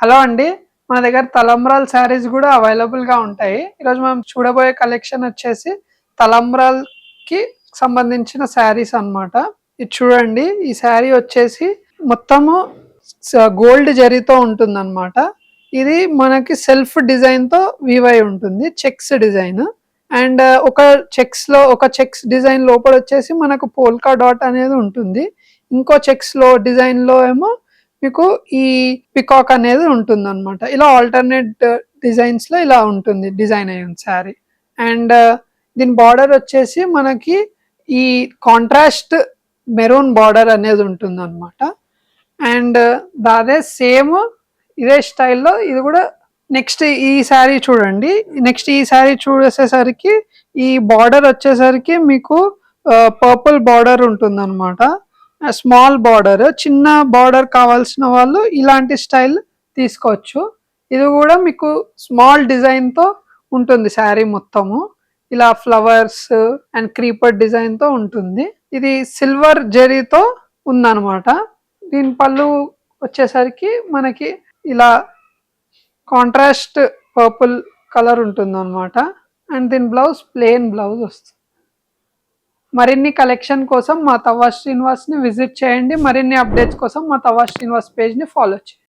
Hello అండి. మన దగ్గర తలంబ్రాల్ శారీస్ కూడా అవైలబుల్‌గా ఉంటాయి. ఈరోజు మనం చూడబోయే కలెక్షన్ వచ్చేసి తలంబ్రాల్‌కి సంబంధించిన శారీస్ అన్నమాట. ఇది చూడండి. ఈ శారీ వచ్చేసి మొత్తము గోల్డ్ జరీతో ఉంటుందన్నమాట. ఇది మనకి సెల్ఫ్ డిజైన్‌తో వీవ్ అయి ఉంటుంది. Checks design. అండ్ ఒక చెక్స్ డిజైన్ లోపల వచ్చేసి మనకు పోల్కా డాట్ అనేది ఉంటుంది. ఇంకో చెక్స్‌లో డిజైన్‌లో ఏమో మీకు ఈ పికాక్ అనేది ఉంటుందన్నమాట. ఇలా ఆల్టర్నేట్ డిజైన్స్‌లో ఇలా ఉంటుంది డిజైన్ అయ్యింది శారీ. అండ్ దీని బార్డర్ వచ్చేసి మనకి ఈ కాంట్రాస్ట్ మెరూన్ బార్డర్ అనేది ఉంటుందన్నమాట. అండ్ అదే సేమ్ ఇదే స్టైల్‌లో ఇది కూడా నెక్స్ట్ ఈ శారీ చూడండి. నెక్స్ట్ ఈ శారీ చూసేసరికి ఈ బార్డర్ వచ్చేసరికి మీకు పర్పుల్ బార్డర్ ఉంటుందన్నమాట. స్మాల్ బార్డర్, చిన్న బార్డర్ కావాల్సిన వాళ్ళు ఇలాంటి స్టైల్ తీసుకోవచ్చు. ఇది కూడా మీకు స్మాల్ డిజైన్తో ఉంటుంది శారీ మొత్తము. ఇలా ఫ్లవర్స్ అండ్ క్రీపర్ డిజైన్తో ఉంటుంది. ఇది సిల్వర్ జరీతో ఉందన్నమాట. దీని పళ్ళు వచ్చేసరికి మనకి ఇలా కాంట్రాస్ట్ పర్పుల్ కలర్ ఉంటుందన్నమాట. అండ్ దీని బ్లౌజ్ ప్లెయిన్ బ్లౌజ్ వస్తుంది. మరిన్ని కలెక్షన్ కోసం మా తవ్వ శ్రీనివాస్ని విజిట్ చేయండి. మరిన్ని అప్డేట్స్ కోసం మా తవ్వ శ్రీనివాస్ పేజ్ని ఫాలో చేయండి.